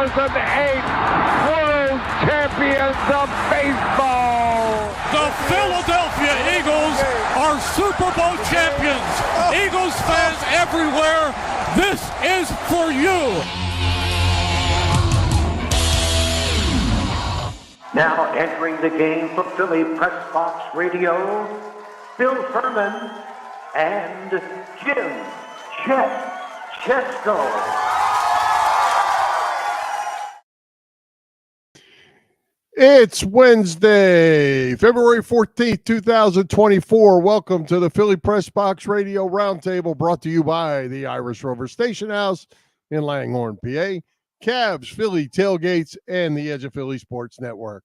World Champions of Baseball. The Philadelphia Eagles are Super Bowl champions. Eagles fans everywhere, this is for you. Now entering the game for Philly Pressbox Radio, Bill Furman and Jim Chet Chesto. It's Wednesday, February 14th, 2024. Welcome to the Philly Pressbox Radio Roundtable, brought to you by the Irish Rover Station House in Langhorne, PA, Cavs, Philly Tailgates, and the Edge of Philly Sports Network.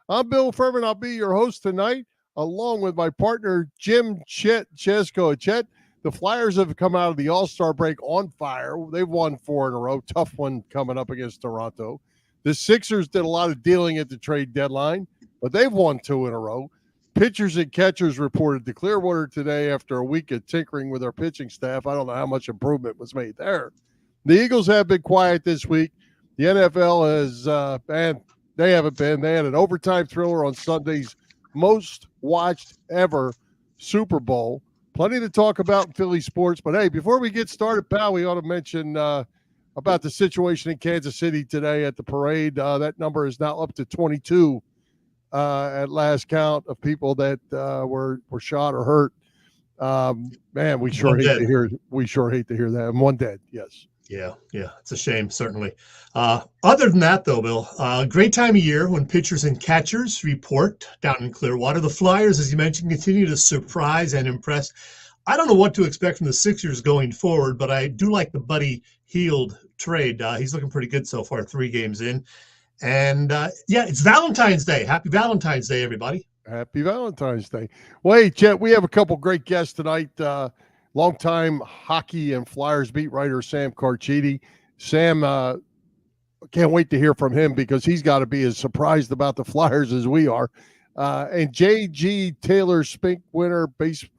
I'm Bill Furman. I'll be your host tonight, along with my partner, Jim Chet Chesko. Chet, the Flyers have come out of the All-Star break on fire. They've won 4 in a row. Tough one coming up against Toronto. The Sixers did a lot of dealing at the trade deadline, but they've won 2 in a row. Pitchers and catchers reported to Clearwater today after a week of tinkering with their pitching staff. I don't know how much improvement was made there. The Eagles have been quiet this week. The NFL has, and they haven't been. They had an overtime thriller on Sunday's most watched ever Super Bowl. Plenty to talk about in Philly sports. But, hey, before we get started, pal, we ought to mention about the situation in Kansas City today at the parade. That number is now up to 22 at last count of people that were shot or hurt. Man, we sure hate to hear that. And 1 dead, yes. Yeah, it's a shame, certainly. Other than that, though, Bill, great time of year when pitchers and catchers report down in Clearwater. The Flyers, as you mentioned, continue to surprise and impress. I don't know what to expect from the Sixers going forward, but I do like the Buddy Hield trade. He's looking pretty good so far, 3 games in. And, it's Valentine's Day. Happy Valentine's Day, everybody. Happy Valentine's Day. Well, hey, Chet, we have a couple great guests tonight. Longtime hockey and Flyers beat writer Sam Carchidi. Sam, can't wait to hear from him because he's got to be as surprised about the Flyers as we are. And J.G. Taylor Spink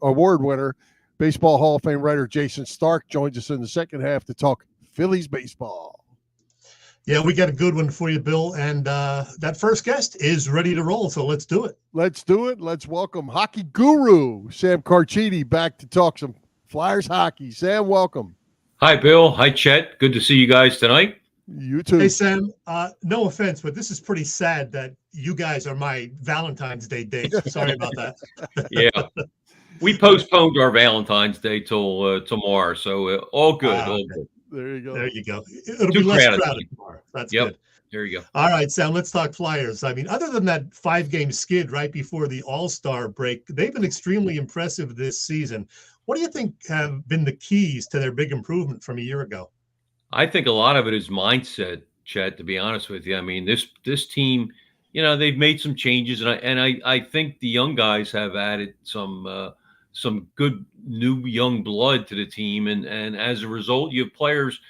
award winner, Baseball Hall of Fame writer Jayson Stark joins us in the second half to talk Phillies baseball. Yeah, we got a good one for you, Bill. And that first guest is ready to roll, so let's do it. Let's welcome hockey guru Sam Carchidi back to talk some Flyers hockey. Sam, welcome. Hi, Bill. Hi, Chet. Good to see you guys tonight. You too. Hey, Sam, no offense, but this is pretty sad that you guys are my Valentine's Day date. Sorry about that. Yeah. We postponed our Valentine's Day till tomorrow, so all good. All good. There you go. It'll be less crowded tomorrow. That's good. There you go. All right, Sam, let's talk Flyers. I mean, other than that 5-game skid right before the All-Star break, they've been extremely impressive this season. What do you think have been the keys to their big improvement from a year ago? I think a lot of it is mindset, Chet, to be honest with you. I mean, this team, they've made some changes, and I think the young guys have added some good new young blood to the team, and as a result, you have players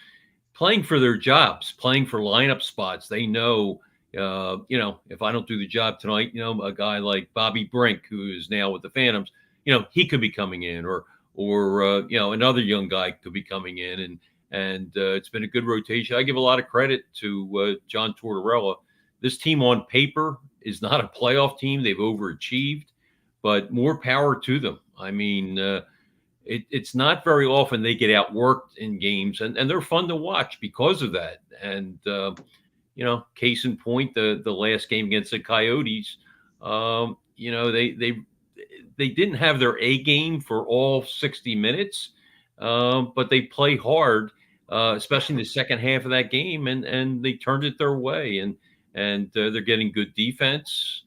playing for their jobs, playing for lineup spots. They know, if I don't do the job tonight, a guy like Bobby Brink, who is now with the Phantoms, he could be coming in, or another young guy could be coming in, and it's been a good rotation. I give a lot of credit to John Tortorella. This team on paper is not a playoff team. They've overachieved, but more power to them. I mean, it's not very often they get outworked in games, and they're fun to watch because of that. And, case in point, the last game against the Coyotes, they didn't have their A game for all 60 minutes, but they play hard, especially in the second half of that game, and they turned it their way, and they're getting good defense,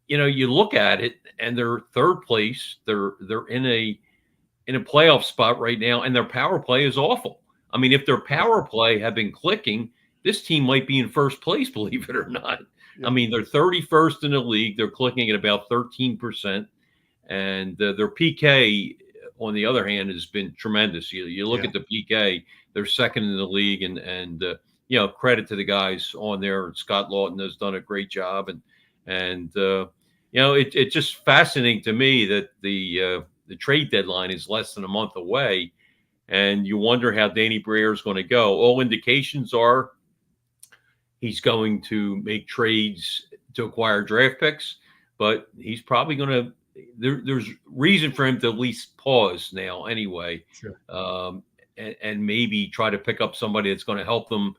you look at it, and they're third place. They're in a playoff spot right now, and their power play is awful. I mean, if their power play had been clicking, this team might be in first place, believe it or not. Yeah. I mean, they're 31st in the league. They're clicking at about 13%, and their PK, on the other hand, has been tremendous. You look at the PK; they're second in the league, and credit to the guys on there. Scott Lawton has done a great job, and it's just fascinating to me that the trade deadline is less than a month away, and you wonder how Danny Briere is going to go. All indications are he's going to make trades to acquire draft picks, but he's probably going to. There's reason for him to at least pause now, anyway, Sure. And maybe try to pick up somebody that's going to help them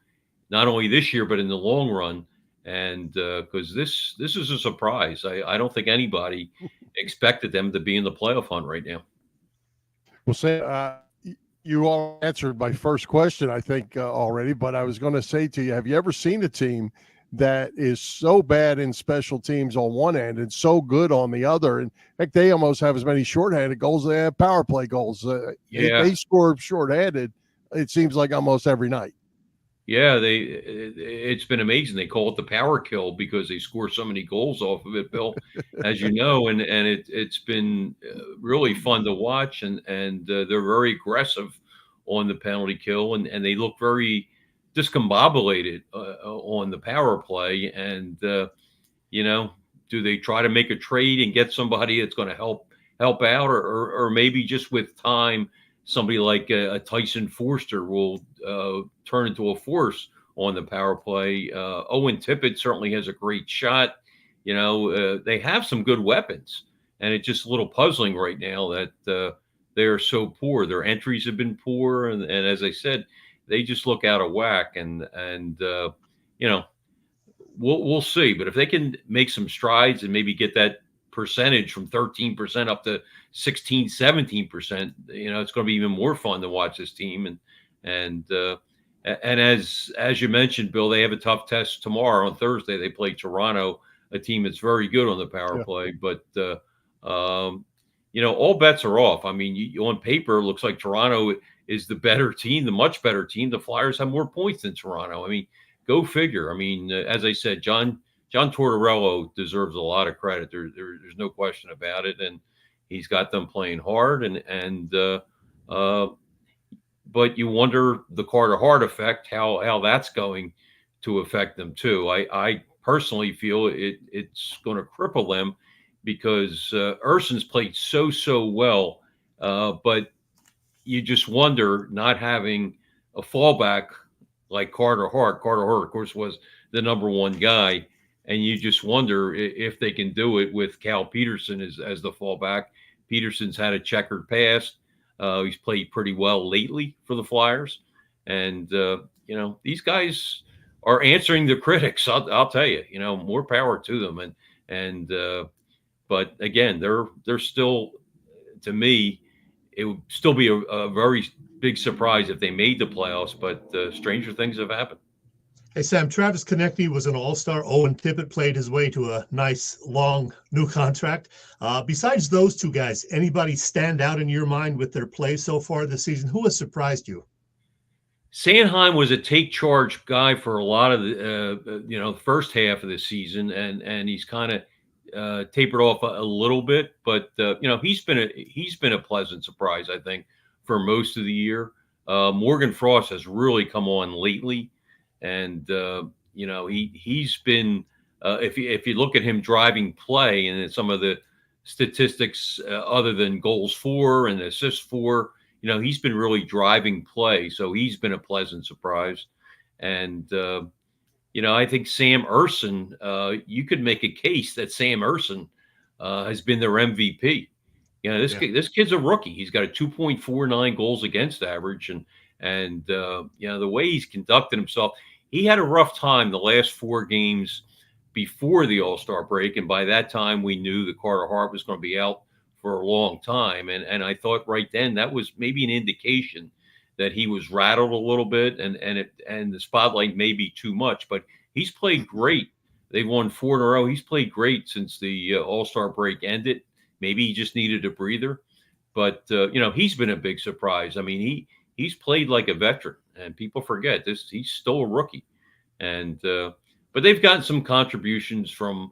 not only this year but in the long run. And because this is a surprise, I don't think anybody expected them to be in the playoff hunt right now. Well, say you all answered my first question, I think, already, but I was going to say to you, have you ever seen a team that is so bad in special teams on one end and so good on the other? And heck, they almost have as many shorthanded goals as they have power play goals. They score shorthanded, it seems like, almost every night. Yeah, it's been amazing. They call it the power kill because they score so many goals off of it, Bill, as you know, and it's been really fun to watch, and they're very aggressive on the penalty kill, and they look very discombobulated on the power play. And do they try to make a trade and get somebody that's going to help out, or maybe just with time, somebody like a Tyson Forster will turn into a force on the power play. Owen Tippett certainly has a great shot. They have some good weapons, and it's just a little puzzling right now that they're so poor. Their entries have been poor, and as I said, they just look out of whack. And we'll see. But if they can make some strides and maybe get that percentage from 13% up to 16, 17%, it's going to be even more fun to watch this team. And as you mentioned, Bill, they have a tough test tomorrow. On Thursday, they play Toronto, a team that's very good on the power play. But all bets are off. I mean, on paper, it looks like Toronto is the better team, the much better team. The Flyers have more points than Toronto. I mean, go figure. I mean, as I said, John Tortorella deserves a lot of credit. There's no question about it, and he's got them playing hard. But you wonder the Carter Hart effect, how that's going to affect them too. I personally feel it's going to cripple them because Urson's played so well, but you just wonder not having a fallback like Carter Hart. Carter Hart, of course, was the number one guy. And you just wonder if they can do it with Cal Peterson as the fallback. Peterson's had a checkered past. He's played pretty well lately for the Flyers. And, these guys are answering the critics. I'll tell you, more power to them. But again, they're still, to me, it would still be a very big surprise if they made the playoffs. But stranger things have happened. Hey, Sam, Travis Konecny was an all-star. Owen Tippett played his way to a nice, long, new contract. Besides those two guys, anybody stand out in your mind with their play so far this season? Who has surprised you? Sanheim was a take-charge guy for a lot of the first half of the season, and he's kind of tapered off a little bit. But he's been a pleasant surprise, I think, for most of the year. Morgan Frost has really come on lately. And, he's been, if you look at him driving play and some of the statistics other than goals for and assists for, he's been really driving play. So he's been a pleasant surprise. And, I think Sam Urson, you could make a case that Sam Urson has been their MVP. This kid's a rookie. He's got a 2.49 goals against average. And the way he's conducted himself, he had a rough time the last 4 games before the All-Star break. And by that time, we knew that Carter Hart was going to be out for a long time. And I thought right then that was maybe an indication that he was rattled a little bit and the spotlight may be too much. But he's played great. They've won 4 in a row. He's played great since the All-Star break ended. Maybe he just needed a breather. But, he's been a big surprise. I mean, he's played like a veteran, and people forget this. He's still a rookie, and but they've gotten some contributions from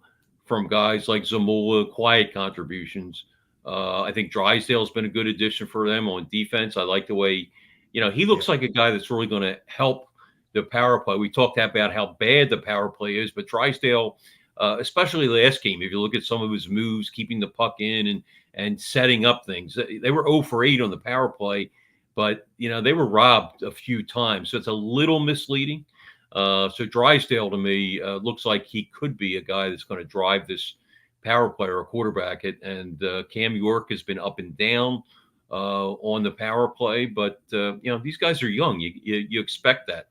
guys like Zamula, quiet contributions. I think Drysdale's been a good addition for them on defense. I like the way, he looks like a guy that's really going to help the power play. We talked about how bad the power play is, but Drysdale, especially last game, if you look at some of his moves, keeping the puck in and setting up things, they were 0 for 8 on the power play. but they were robbed a few times, so it's a little misleading. So Drysdale to me looks like he could be a guy that's going to drive this power play or quarterback it. And Cam York has been up and down on the power play, but these guys are young. You expect that,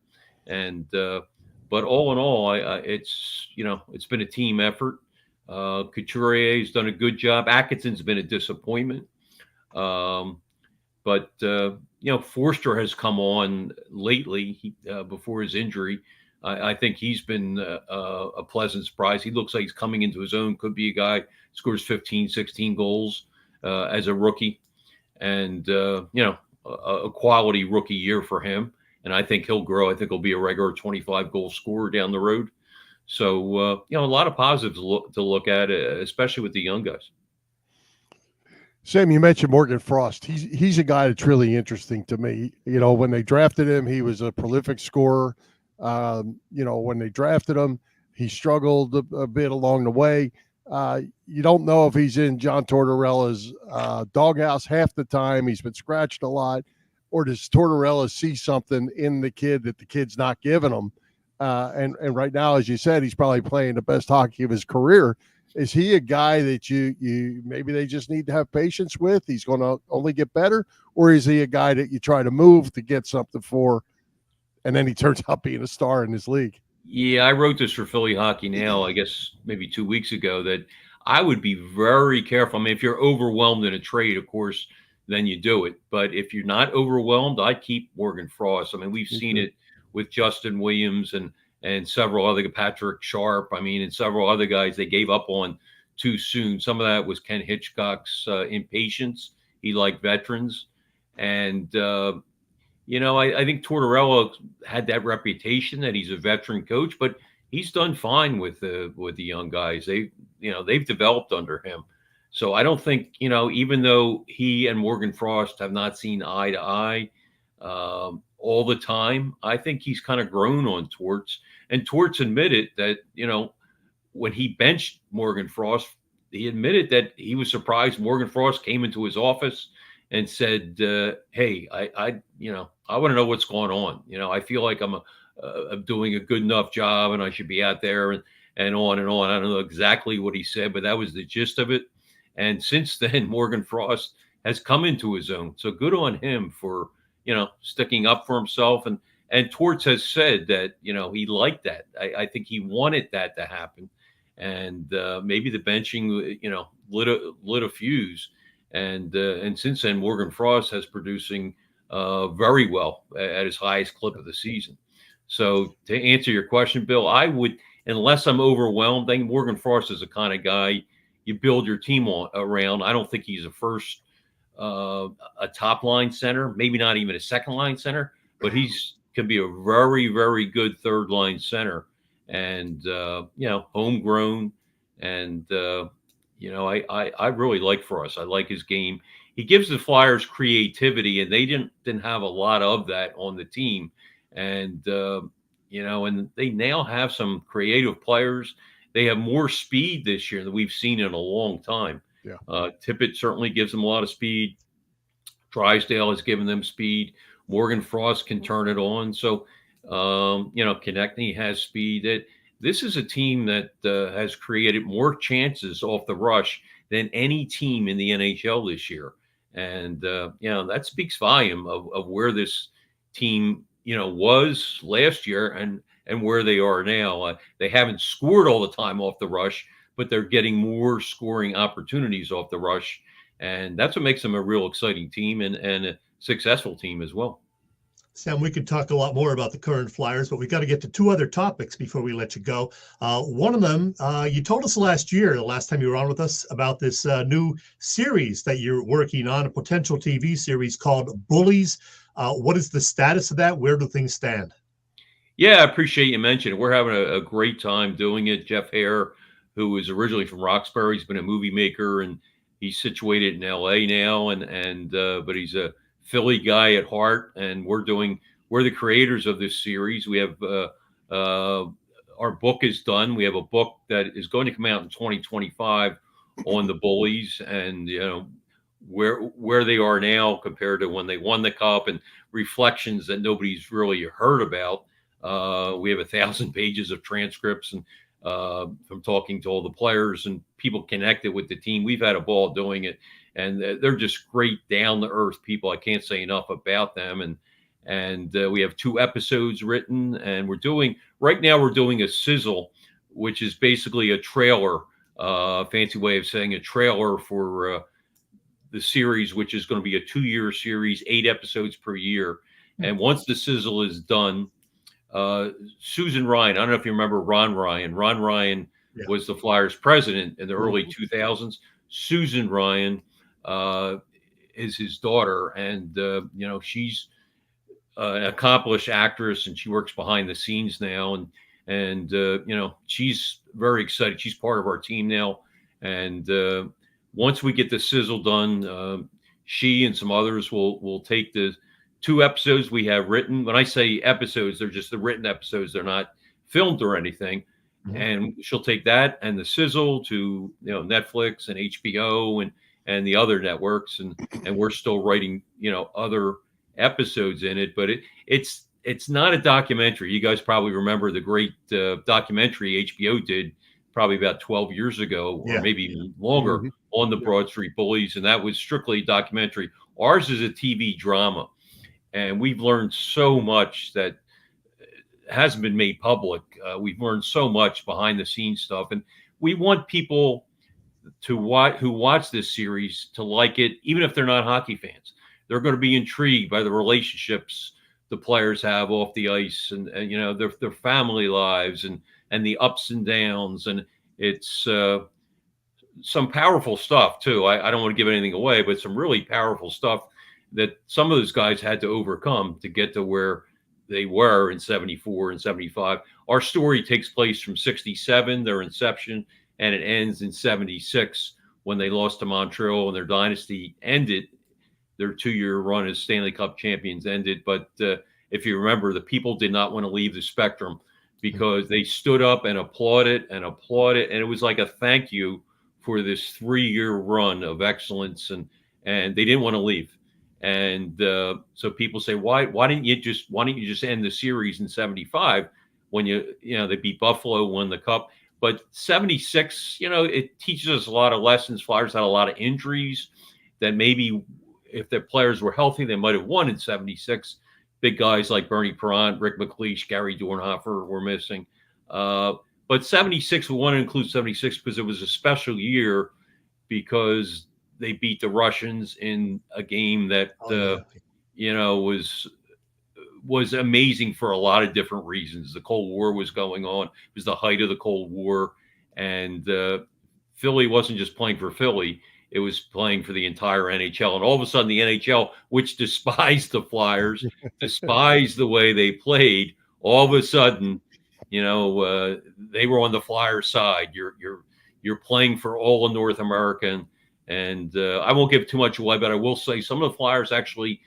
and but all in all, it's been a team effort. Couturier's done a good job. Atkinson's been a disappointment. But Forster has come on lately before his injury. I think he's been a pleasant surprise. He looks like he's coming into his own. Could be a guy scores 15, 16 goals as a rookie, and a quality rookie year for him. And I think he'll grow. I think he'll be a regular 25-goal scorer down the road. So a lot of positives to look at, especially with the young guys. Sam, you mentioned Morgan Frost. He's a guy that's really interesting to me. When they drafted him, he was a prolific scorer. When they drafted him, he struggled a bit along the way. You don't know if he's in John Tortorella's doghouse half the time. He's been scratched a lot. Or does Tortorella see something in the kid that the kid's not giving him? And right now, as you said, he's probably playing the best hockey of his career. Is he a guy that you maybe they just need to have patience with? He's going to only get better, or is he a guy that you try to move to get something for, and then he turns out being a star in his league? Yeah, I wrote this for Philly Hockey Now, I guess maybe 2 weeks ago, that I would be very careful. I mean, if you're overwhelmed in a trade, of course, then you do it. But if you're not overwhelmed, I'd keep Morgan Frost. I mean, we've seen it with Justin Williams and several other, Patrick Sharp, and several other guys they gave up on too soon. Some of that was Ken Hitchcock's impatience. He liked veterans. And, I think Tortorella had that reputation that he's a veteran coach, but he's done fine with the young guys. They've developed under him. So I don't think, even though he and Morgan Frost have not seen eye to eye all the time, I think he's kind of grown on Torts. And Torts admitted that, when he benched Morgan Frost, he admitted that he was surprised Morgan Frost came into his office and said, hey, I want to know what's going on. I feel like I'm doing a good enough job and I should be out there and on and on. I don't know exactly what he said, but that was the gist of it. And since then, Morgan Frost has come into his own. So good on him for, sticking up for himself. And Torts has said that, he liked that. I think he wanted that to happen. And maybe the benching, lit a fuse. And since then, Morgan Frost has producing very well at his highest clip of the season. So to answer your question, Bill, I would, unless I'm overwhelmed, I think Morgan Frost is the kind of guy you build your team around. I don't think he's a top line center, maybe not even a second line center, but can be a very, very good third line center, and homegrown. And I really like Frost. I like his game. He gives the Flyers creativity, and they didn't have a lot of that on the team. And and they now have some creative players. They have more speed this year than we've seen in a long time. Yeah. Tippett certainly gives them a lot of speed. Drysdale has given them speed. Morgan Frost can turn it on. So, Konechny has speed. This is a team that has created more chances off the rush than any team in the NHL this year. And, that speaks volume of where this team, was last year and where they are now. They haven't scored all the time off the rush, but they're getting more scoring opportunities off the rush. And that's what makes them a real exciting team and a successful team as well. Sam, we could talk a lot more about the current Flyers, but we've got to get to two other topics before we let you go. One of them, you told us last year, the last time you were on with us, about this new series that you're working on, a potential TV series called Bullies. What is the status of that? Where do things stand? Yeah, I appreciate you mentioning it. We're having a great time doing it. Jeff Hare, who is originally from Roxbury, he's been a movie maker, and he's situated in LA now, but he's a Philly guy at heart, and we're the creators of this series. We have our book is done. We have a book that is going to come out in 2025 on the Bullies, and where they are now compared to when they won the cup, and reflections that nobody's really heard about. We have 1,000 pages of transcripts and from talking to all the players and people connected with the team. We've had a ball doing it, and they're just great, down to earth people. I can't say enough about them. And we have 2 episodes written, and we're doing a sizzle, which is basically a trailer, fancy way of saying a trailer for the series, which is going to be a 2-year series, 8 episodes per year. And once the sizzle is done, Susan Ryan, I don't know if you remember Ron Ryan. Ron Ryan was the Flyers president in the early 2000s. Susan Ryan is his daughter, and she's an accomplished actress, and she works behind the scenes now, and she's very excited. She's part of our team now, and once we get the sizzle done, she and some others will take the 2 episodes we have written. When I say episodes, they're just the written episodes. They're not filmed or anything. Mm-hmm. And she'll take that and the sizzle to Netflix and HBO and the other networks, and we're still writing other episodes in it. But it's not a documentary. You guys probably remember the great documentary HBO did probably about 12 years ago, or maybe even longer, on the Broad Street Bullies, and that was strictly documentary. Ours is a TV drama, and we've learned so much that hasn't been made public. We've learned so much behind the scenes stuff, and we want people who watch this series to like it, even if they're not hockey fans. They're going to be intrigued by the relationships the players have off the ice, and their family lives, and the ups and downs, and it's some powerful stuff too. I don't want to give anything away, but some really powerful stuff that some of those guys had to overcome to get to where they were in 74 and 75. Our story takes place from 67, their inception, and it ends in 76 when they lost to Montreal and their dynasty ended. Their 2-year run as Stanley Cup champions ended. But if you remember, the people did not want to leave the Spectrum, because they stood up and applauded. And it was like a thank you for this 3-year run of excellence. And they didn't want to leave. And so people say, why didn't you just end the series in 75 when they beat Buffalo, won the cup? But 76, it teaches us a lot of lessons. Flyers had a lot of injuries that maybe if their players were healthy, they might have won in 76. Big guys like Bernie Perrant, Rick McLeish, Gary Dornhofer were missing. But 76, we want to include 76 because it was a special year, because they beat the Russians in a game that, was amazing for a lot of different reasons. The Cold War was going on. It was the height of the Cold War. And Philly wasn't just playing for Philly. It was playing for the entire NHL. And all of a sudden, the NHL, which despised the Flyers, despised the way they played, all of a sudden, they were on the Flyers side. You're playing for all of North America. And I won't give too much away, but I will say some of the Flyers actually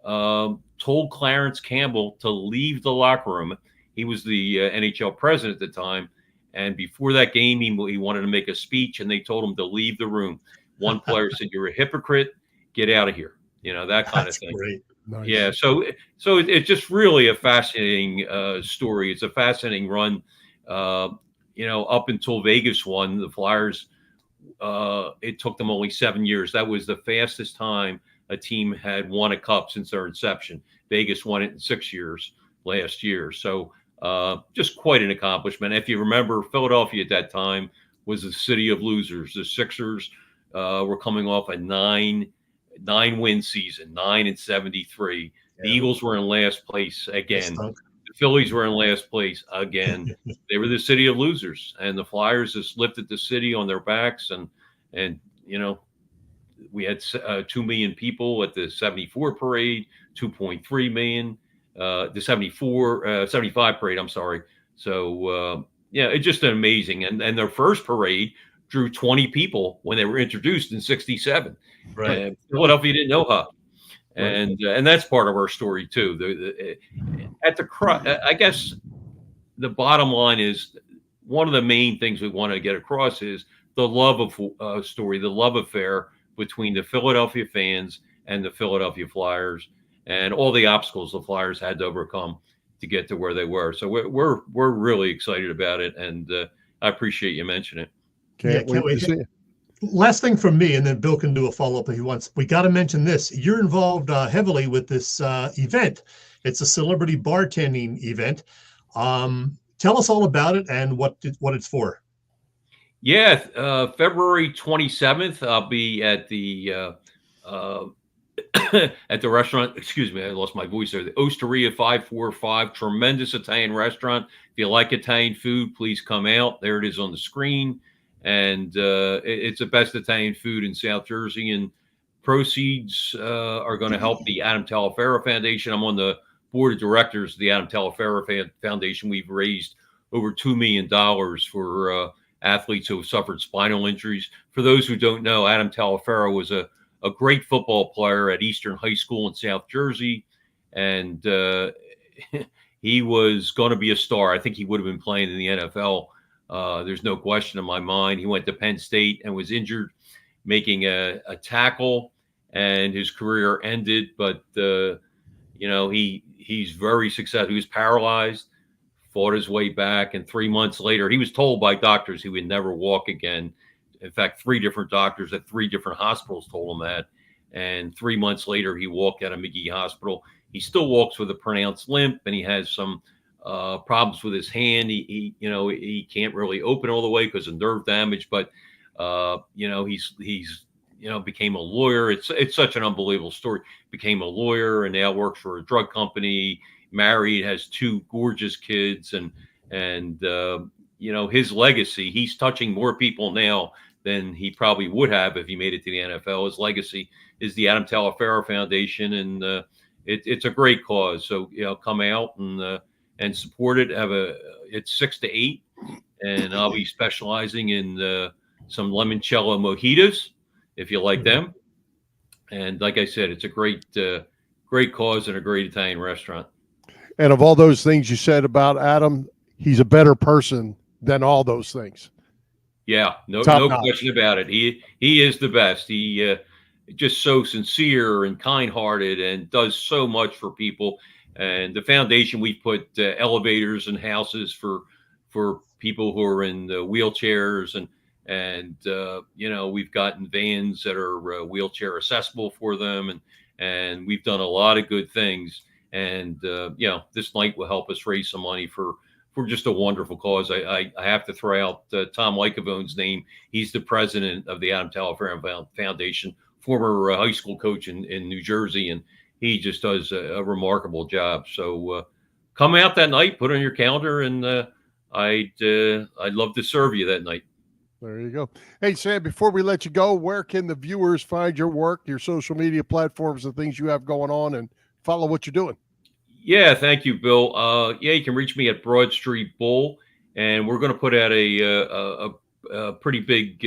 told Clarence Campbell to leave the locker room. He was the NHL president at the time. And before that game, he wanted to make a speech, and they told him to leave the room. One player said, "You're a hypocrite. Get out of here." That kind of thing. Great. Nice. Yeah. So it's just really a fascinating story. It's a fascinating run. Up until Vegas won, the Flyers, it took them only 7 years. That was the fastest time a team had won a cup since their inception. Vegas won it in 6 years last year. So just quite an accomplishment. If you remember, Philadelphia at that time was the city of losers. The Sixers were coming off a nine-win season, 9-73. Yeah. The Eagles were in last place again. The Phillies were in last place again. They were the city of losers, and the Flyers just lifted the city on their backs. And we had 2 million people at the 74 parade, 2.3 million. The 75 parade, I'm sorry. So, it's just amazing. And their first parade drew 20 people when they were introduced in 67. Right. Philadelphia didn't know hockey. And that's part of our story, too. I guess the bottom line is one of the main things we want to get across is the love of story, the love affair between the Philadelphia fans and the Philadelphia Flyers, and all the obstacles the Flyers had to overcome to get to where they were. So we're really excited about it, and I appreciate you mentioning it. Can't wait to see it. Last thing from me, and then Bill can do a follow-up if he wants. We got to mention this. You're involved heavily with this event. It's a celebrity bartending event. Tell us all about it and what it's for. Yeah, February 27th, I'll be at the at the restaurant. Excuse me, I lost my voice there. The Osteria 545, tremendous Italian restaurant. If you like Italian food, please come out. There it is on the screen. And it's the best Italian food in South Jersey. And proceeds are going to help the Adam Talaferro Foundation. I'm on the board of directors of the Adam Talaferro Foundation. We've raised over $2 million for athletes who have suffered spinal injuries. For those who don't know, Adam Talaferro was a great football player at Eastern High School in South Jersey. And he was going to be a star. I think he would have been playing in the NFL. There's no question in my mind. He went to Penn State and was injured making a tackle, and his career ended. But, he's very successful. He was paralyzed, fought his way back, and 3 months later, he was told by doctors he would never walk again. In fact, 3 different doctors at 3 different hospitals told him that. And 3 months later, he walked out of McGee Hospital. He still walks with a pronounced limp, and he has some problems with his hand. He can't really open all the way because of nerve damage, but he's became a lawyer. It's such an unbelievable story. Became a lawyer and now works for a drug company, married, has 2 gorgeous kids, and his legacy, he's touching more people now than he probably would have if he made it to the NFL. His legacy is the Adam Talaferro Foundation, and it's a great cause. So come out and support it. It's 6 to 8, and I'll be specializing in some limoncello mojitos if you like them. And like I said, it's a great cause and a great Italian restaurant. And of all those things you said about Adam, he's a better person than all those things. Yeah, no question about it. He is the best. He just so sincere and kind-hearted and does so much for people. And the foundation, we've put elevators and houses for people who are in wheelchairs, and we've gotten vans that are wheelchair accessible for them, and we've done a lot of good things. And this night will help us raise some money for just a wonderful cause. I have to throw out Tom Lycavone's name. He's the president of the Adam Talaferro Foundation, former high school coach in New Jersey, and he just does a remarkable job. So come out that night, put it on your calendar, and I'd love to serve you that night. There you go. Hey, Sam, before we let you go, where can the viewers find your work, your social media platforms, the things you have going on, and follow what you're doing? Yeah, thank you, Bill. You can reach me at Broad Street Bull, and we're going to put out a pretty big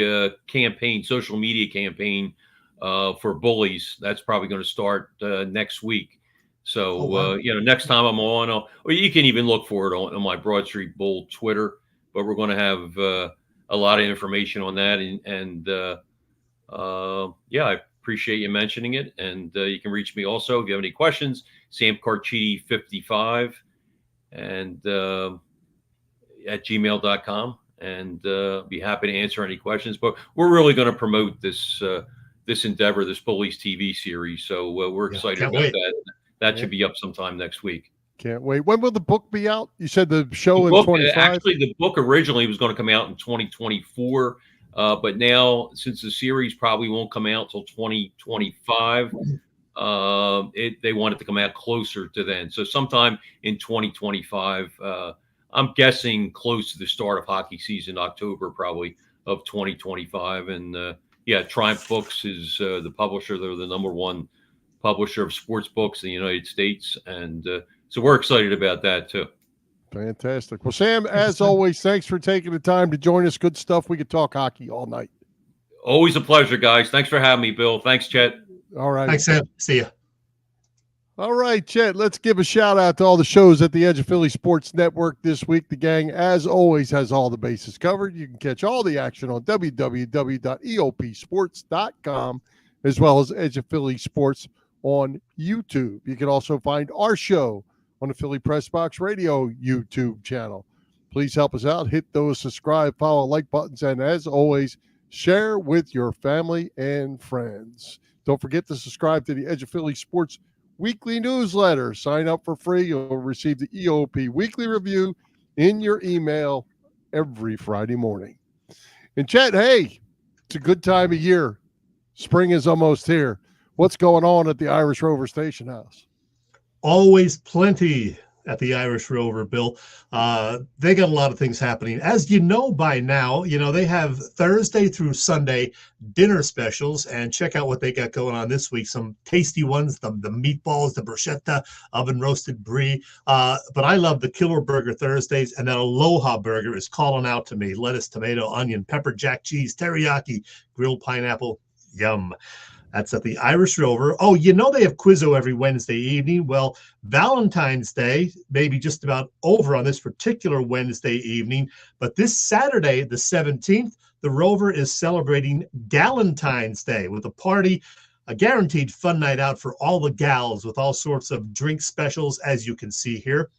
campaign, social media campaign for bullies. That's probably going to start next week. So, next time I'm on, or you can even look for it on my Broad Street Bull Twitter, but we're going to have a lot of information on that. And I appreciate you mentioning it. And you can reach me also if you have any questions, SAM CARCHIDI 55 and at gmail.com. And be happy to answer any questions. But we're really going to promote this endeavor, this Bullies TV series. So we're excited about that. That should be up sometime next week. Can't wait. When will the book be out? You said the show in 2025? Actually, the book originally was going to come out in 2024. But now, since the series probably won't come out until 2025, they want it to come out closer to then. So sometime in 2025, I'm guessing close to the start of hockey season, October probably of 2025. And Triumph Books is the publisher. They're the #1 publisher of sports books in the United States. And so we're excited about that too. Fantastic. Well, Sam, as always, thanks for taking the time to join us. Good stuff. We could talk hockey all night. Always a pleasure, guys. Thanks for having me, Bill. Thanks, Chet. All right. Thanks, Sam. See ya. All right, Chet, let's give a shout out to all the shows at the Edge of Philly Sports Network this week. The gang, as always, has all the bases covered. You can catch all the action on www.eopsports.com. as well as Edge of Philly Sports on YouTube. You can also find our show on the Philly Pressbox Radio YouTube channel. Please help us out. Hit those subscribe, follow, like buttons, and as always, share with your family and friends. Don't forget to subscribe to the Edge of Philly Sports weekly newsletter. Sign up for free. You'll receive the EOP weekly review in your email every Friday morning. And Chet, hey, it's a good time of year. Spring is almost here. What's going on at the Irish Rover Station House? Always plenty at the Irish Rover, Bill. They got a lot of things happening. As you know by now, they have Thursday through Sunday dinner specials, and check out what they got going on this week. Some tasty ones, the meatballs, the bruschetta, oven roasted brie. But I love the Killer Burger Thursdays, and that Aloha Burger is calling out to me. Lettuce, tomato, onion, pepper jack cheese, teriyaki, grilled pineapple. Yum. That's at the Irish Rover. Oh, they have Quizzo every Wednesday evening. Well, Valentine's Day may be just about over on this particular Wednesday evening. But this Saturday, the 17th, the Rover is celebrating Galentine's Day with a party, a guaranteed fun night out for all the gals with all sorts of drink specials, as you can see here.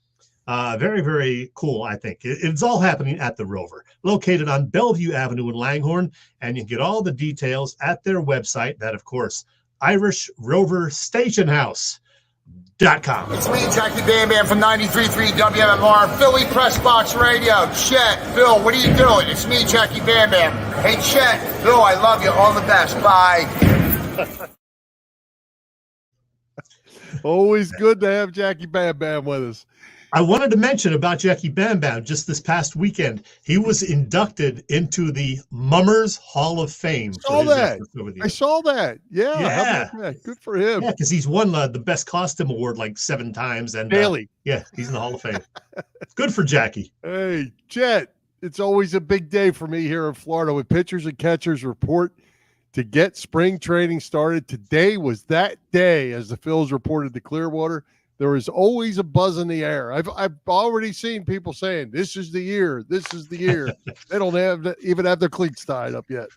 Very, very cool, I think. It's all happening at the Rover, located on Bellevue Avenue in Langhorne, and you can get all the details at their website, that, of course, IrishRoverStationHouse.com. It's me, Jackie Bam Bam from 93.3 WMMR, Philly Pressbox Radio. Chet, Bill, what are you doing? It's me, Jackie Bam Bam. Hey, Chet, Bill, I love you. All the best. Bye. Always good to have Jackie Bam Bam with us. I wanted to mention about Jackie Bam Bam just this past weekend. He was inducted into the Mummers Hall of Fame. I saw that. Yeah. Yeah. Good for him. Yeah, because he's won the Best Costume Award like 7 times. And Daily. Yeah, he's in the Hall of Fame. Good for Jackie. Hey, Chet, it's always a big day for me here in Florida with pitchers and catchers report to get spring training started. Today was that day, as the Phillies reported to Clearwater. There is always a buzz in the air. I've already seen people saying, this is the year. This is the year. They don't even have their cleats tied up yet.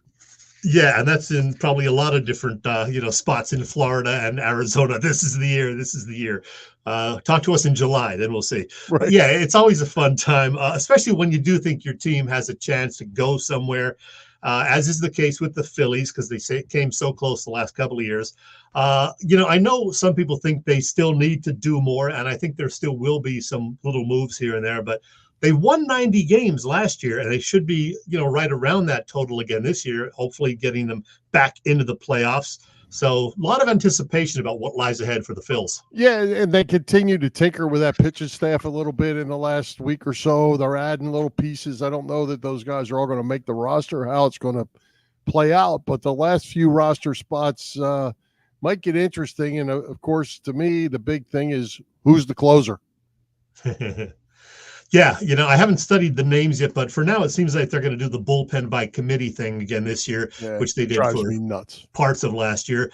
Yeah, and that's in probably a lot of different, spots in Florida and Arizona. This is the year. This is the year. Talk to us in July, then we'll see. Right. But yeah, it's always a fun time, especially when you do think your team has a chance to go somewhere, as is the case with the Phillies, because they came so close the last couple of years. I know some people think they still need to do more, and I think there still will be some little moves here and there, but they won 90 games last year, and they should be, right around that total again this year, hopefully getting them back into the playoffs. So a lot of anticipation about what lies ahead for the Phils. Yeah, and they continue to tinker with that pitching staff a little bit in the last week or so. They're adding little pieces. I don't know that those guys are all going to make the roster, how it's going to play out, but the last few roster spots might get interesting. And of course, to me, the big thing is who's the closer. Yeah, I haven't studied the names yet, but for now, it seems like they're going to do the bullpen by committee thing again this year, which they did for nuts. Parts of last year.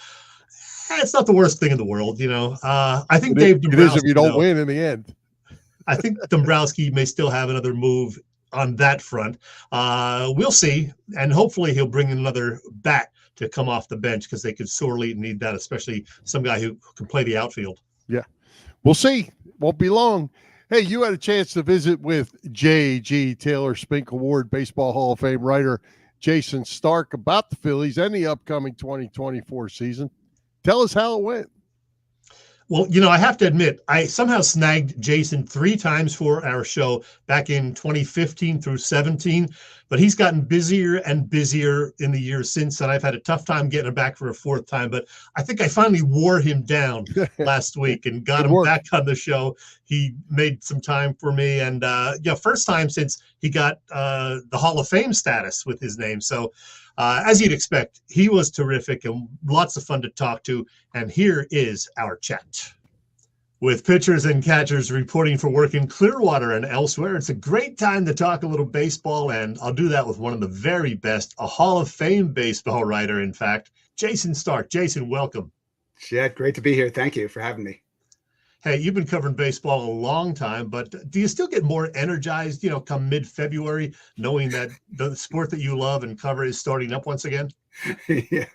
It's not the worst thing in the world, I think Dave Dombrowski, it is if you don't win in the end. I think Dombrowski may still have another move on that front. We'll see, and hopefully he'll bring in another bat to come off the bench, because they could sorely need that, especially some guy who can play the outfield. Yeah, we'll see. Won't be long. Hey, you had a chance to visit with J.G. Taylor Spink Award Baseball Hall of Fame writer Jayson Stark about the Phillies and the upcoming 2024 season. Tell us how it went. Well, I have to admit, I somehow snagged Jayson 3 times for our show back in 2015 through 17, but he's gotten busier and busier in the years since, and I've had a tough time getting him back for a 4th time, but I think I finally wore him down last week and got him back on the show. He made some time for me, and first time since he got the Hall of Fame status with his name. So as you'd expect, he was terrific and lots of fun to talk to. And here is our chat. With pitchers and catchers reporting for work in Clearwater and elsewhere, it's a great time to talk a little baseball, and I'll do that with one of the very best, a Hall of Fame baseball writer, in fact, Jayson Stark. Jayson, welcome. Chet, great to be here. Thank you for having me. Hey, you've been covering baseball a long time, but do you still get more energized, come mid-February, knowing that the sport that you love and cover is starting up once again? Yeah.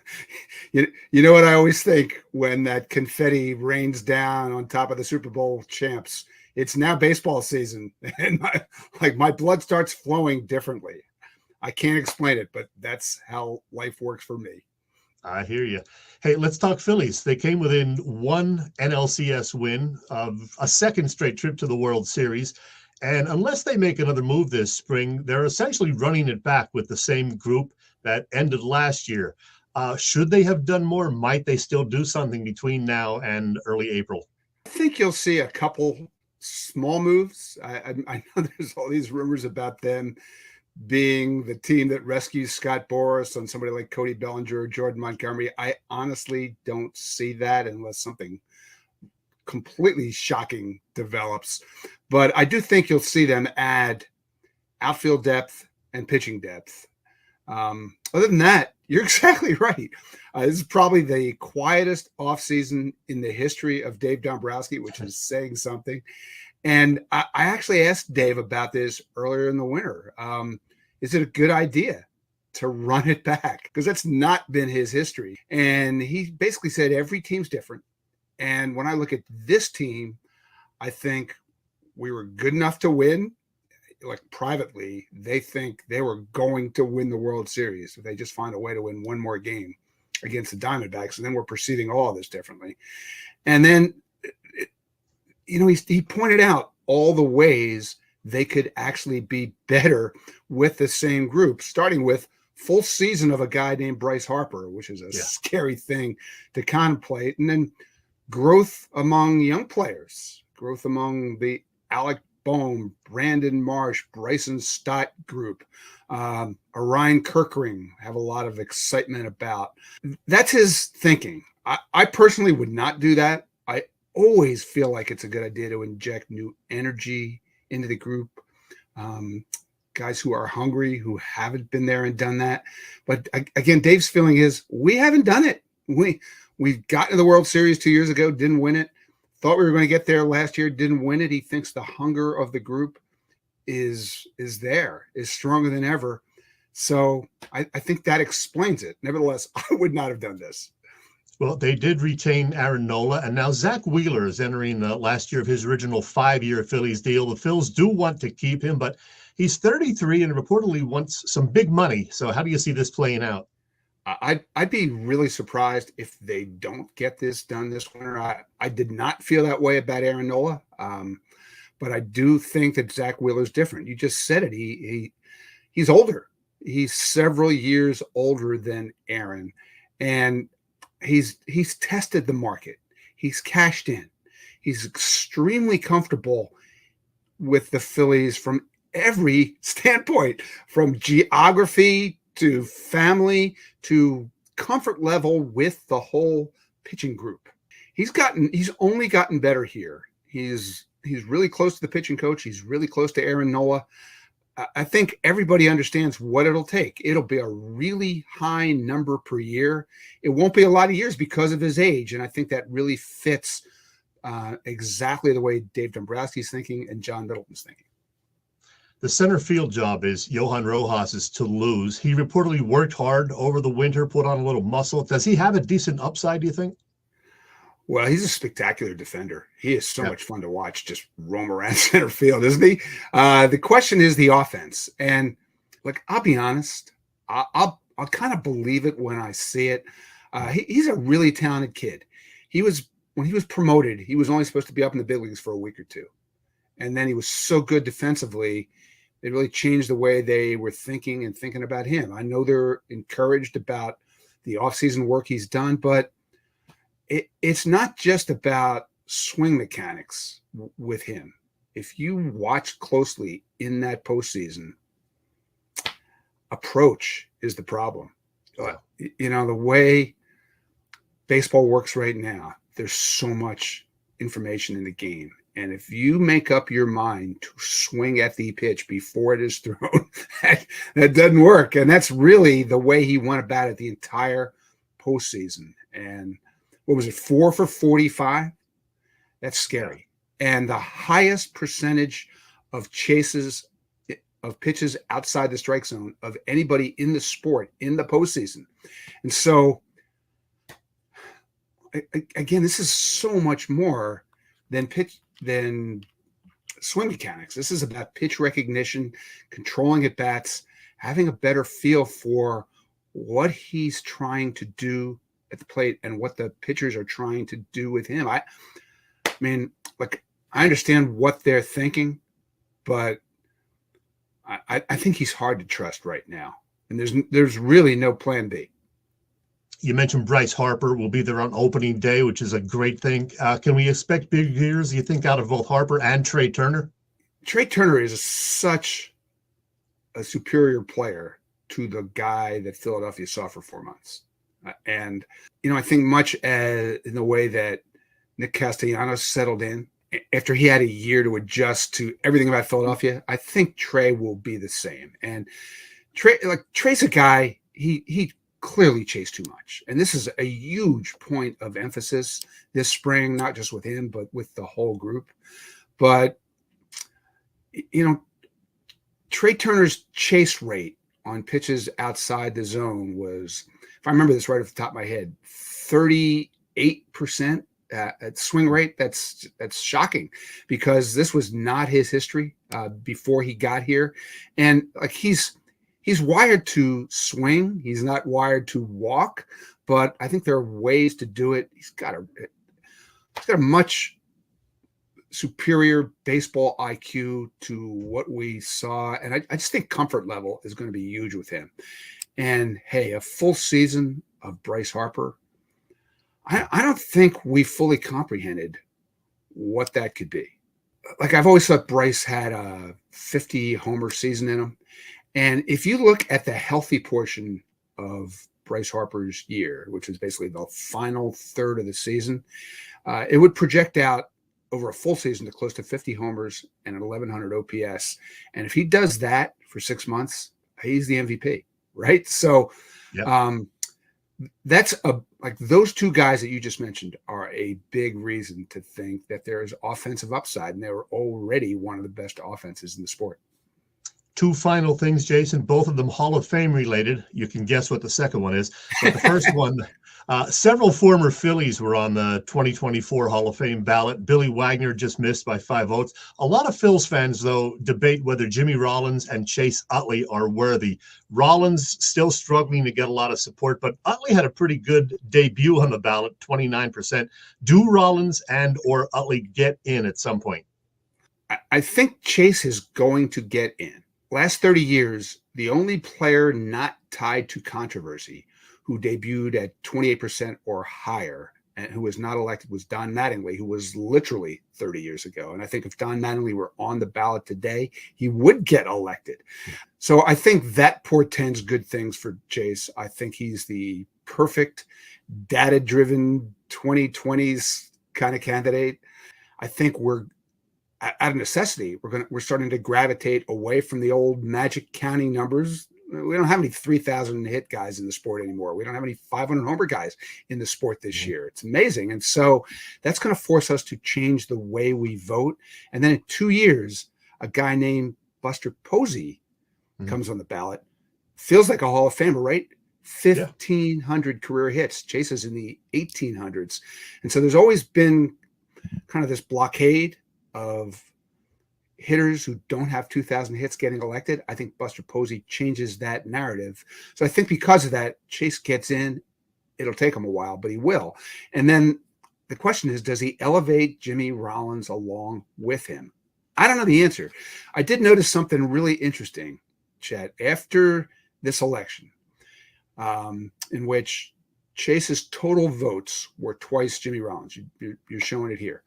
You know what I always think when that confetti rains down on top of the Super Bowl champs? It's now baseball season, and my blood starts flowing differently. I can't explain it, but that's how life works for me. I hear you. Hey, let's talk Phillies. They came within one NLCS win of a second straight trip to the World Series. And unless they make another move this spring, they're essentially running it back with the same group that ended last year. Should they have done more? Might they still do something between now and early April? I think you'll see a couple small moves. I know there's all these rumors about them being the team that rescues Scott Boras on somebody like Cody Bellinger or Jordan Montgomery. I honestly don't see that unless something completely shocking develops. But I do think you'll see them add outfield depth and pitching depth. Other than that, you're exactly right. This is probably the quietest offseason in the history of Dave Dombrowski, which is saying something. And I actually asked Dave about this earlier in the winter. Is it a good idea to run it back? Because that's not been his history. And he basically said every team's different. And when I look at this team, I think we were good enough to win. Like privately, they think they were going to win the World Series if they just find a way to win one more game against the Diamondbacks. And then we're perceiving all of this differently. And then, he pointed out all the ways they could actually be better with the same group, starting with full season of a guy named Bryce Harper, which is a scary thing to contemplate. And then growth among young players, growth among the Alec Bohm, Brandon Marsh, Bryson Stott group, Orion Kirkring have a lot of excitement about. That's his thinking. I personally would not do that. I always feel like it's a good idea to inject new energy into the group. Guys who are hungry, who haven't been there and done that. But again, Dave's feeling is we haven't done it. We've gotten to the World Series 2 years ago, didn't win it. Thought we were going to get there last year, didn't win it. He thinks the hunger of the group is stronger than ever. So I think that explains it. Nevertheless, I would not have done this. Well, they did retain Aaron Nola, and now Zach Wheeler is entering the last year of his original 5-year Phillies deal. The Phils do want to keep him, but he's 33 and reportedly wants some big money. So how do you see this playing out? I'd be really surprised if they don't get this done this winter. I did not feel that way about Aaron Nola, but I do think that Zach Wheeler's different. You just said it. He's older. He's several years older than Aaron, and he's tested the market. He's cashed in. He's extremely comfortable with the Phillies from every standpoint, from geography to family to comfort level with the whole pitching group. He's only gotten better here. He's really close to the pitching coach. He's really close to Aaron Nola. I think everybody understands what it'll take. It'll be a really high number per year. It won't be a lot of years because of his age. And I think that really fits exactly the way Dave Dombrowski's thinking and John Middleton's thinking. The center field job is Johan Rojas's to lose. He reportedly worked hard over the winter, put on a little muscle. Does he have a decent upside, do you think? Well, he's a spectacular defender. He is so much fun to watch, just roam around center field, isn't he? The question is the offense. And like, I'll be honest, I'll kind of believe it when I see it. He's a really talented kid. When he was promoted, he was only supposed to be up in the big leagues for a week or two. And then he was so good defensively, it really changed the way they were thinking about him. I know they're encouraged about the offseason work he's done, but it's not just about swing mechanics with him. If you watch closely in that postseason, approach is the problem. The way baseball works right now, there's so much information in the game. And if you make up your mind to swing at the pitch before it is thrown, that doesn't work. And that's really the way he went about it the entire postseason. And what was it, 4 for 45? That's scary. And the highest percentage of chases of pitches outside the strike zone of anybody in the sport in the postseason. And so, again, this is so much more than swing mechanics. This is about pitch recognition, controlling at bats, having a better feel for what he's trying to do at the plate and what the pitchers are trying to do with him. I mean, like, I understand what they're thinking, but I think he's hard to trust right now. And there's really no plan B. You mentioned Bryce Harper will be there on opening day, which is a great thing. Can we expect big years, you think, out of both Harper and Trey Turner? Trey Turner is such a superior player to the guy that Philadelphia saw for 4 months. And, I think much as in the way that Nick Castellanos settled in, after he had a year to adjust to everything about Philadelphia, I think Trey will be the same. And Trey's a guy, he clearly chased too much. And this is a huge point of emphasis this spring, not just with him, but with the whole group. But, Trey Turner's chase rate on pitches outside the zone was, if I remember this right off the top of my head, 38%. At swing rate. That's shocking, because this was not his history before he got here. And like, he's wired to swing. He's not wired to walk, but I think there are ways to do it. He's got a much superior baseball IQ to what we saw. And I just think comfort level is going to be huge with him. And hey, a full season of Bryce Harper, I don't think we fully comprehended what that could be. Like, I've always thought Bryce had a 50 homer season in him. And if you look at the healthy portion of Bryce Harper's year, which is basically the final third of the season, it would project out over a full season to close to 50 homers and an 1,100 OPS. And if he does that for 6 months, he's the MVP, right? So, yep. That's like those two guys that you just mentioned are a big reason to think that there is offensive upside, and they were already one of the best offenses in the sport. Two final things, Jason, both of them Hall of Fame related. You can guess what the second one is. But the first one, several former Phillies were on the 2024 Hall of Fame ballot. Billy Wagner just missed by 5 votes. A lot of Phils fans, though, debate whether Jimmy Rollins and Chase Utley are worthy. Rollins still struggling to get a lot of support, but Utley had a pretty good debut on the ballot, 29%. Do Rollins and or Utley get in at some point? I think Chase is going to get in. Last 30 years, the only player not tied to controversy who debuted at 28% or higher and who was not elected was Don Mattingly, who was literally 30 years ago. And I think if Don Mattingly were on the ballot today, he would get elected. So I think that portends good things for Chase. I think he's the perfect data-driven 2020s kind of candidate. I think we're out of necessity, we're starting to gravitate away from the old magic counting numbers. We don't have any 3,000 hit guys in the sport anymore. We don't have any 500 homer guys in the sport this year. It's amazing. And so that's going to force us to change the way we vote. And then in 2 years, a guy named Buster Posey comes on the ballot. Feels like a Hall of Famer, right? 1,500 career hits. Chase is in the 1,800s. And so there's always been kind of this blockade of hitters who don't have 2,000 hits getting elected. I think Buster Posey changes that narrative. So I think because of that, Chase gets in. It'll take him a while, but he will. And then the question is, does he elevate Jimmy Rollins along with him? I don't know the answer. I did notice something really interesting, Chet, after this election, in which Chase's total votes were twice Jimmy Rollins. You're showing it here.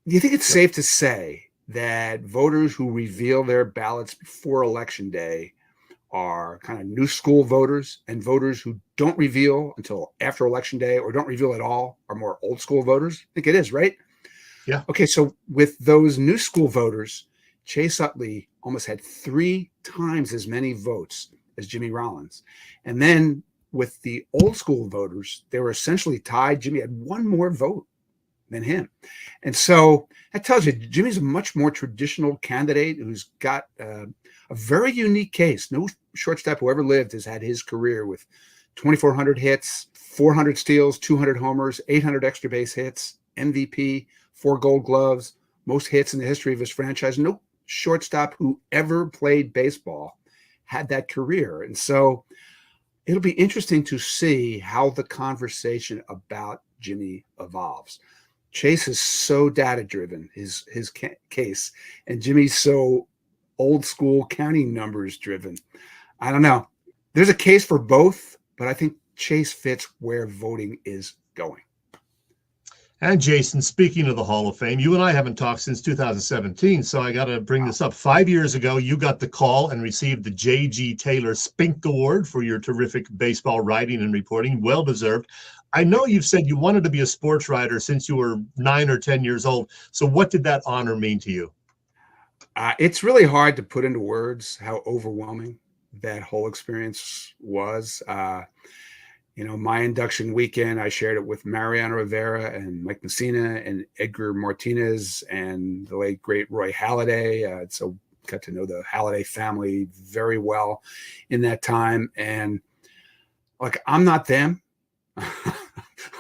Do you think it's safe to say that voters who reveal their ballots before Election Day are kind of new school voters, and voters who don't reveal until after Election Day or don't reveal at all are more old school voters? I think it is, right? Yeah. Okay, so with those new school voters, Chase Utley almost had 3 times as many votes as Jimmy Rollins. And then with the old school voters, they were essentially tied. Jimmy had 1 more vote than him. And so that tells you Jimmy's a much more traditional candidate who's got a very unique case. No shortstop who ever lived has had his career with 2,400 hits, 400 steals, 200 homers, 800 extra base hits, MVP, 4 Gold Gloves, most hits in the history of his franchise. No shortstop who ever played baseball had that career. And so it'll be interesting to see how the conversation about Jimmy evolves. Chase is so data driven, his case, and Jimmy's so old school counting numbers driven. I don't know. There's a case for both, but I think Chase fits where voting is going. And Jayson, speaking of the Hall of Fame, you and I haven't talked since 2017, so I got to bring this up. 5 years ago, you got the call and received the J.G. Taylor Spink Award for your terrific baseball writing and reporting. Well deserved. I know you've said you wanted to be a sports writer since you were 9 or 10 years old. So what did that honor mean to you? It's really hard to put into words how overwhelming that whole experience was. My induction weekend, I shared it with Mariano Rivera and Mike Messina and Edgar Martinez and the late, great Roy Halladay. So got to know the Halladay family very well in that time. And I'm not them.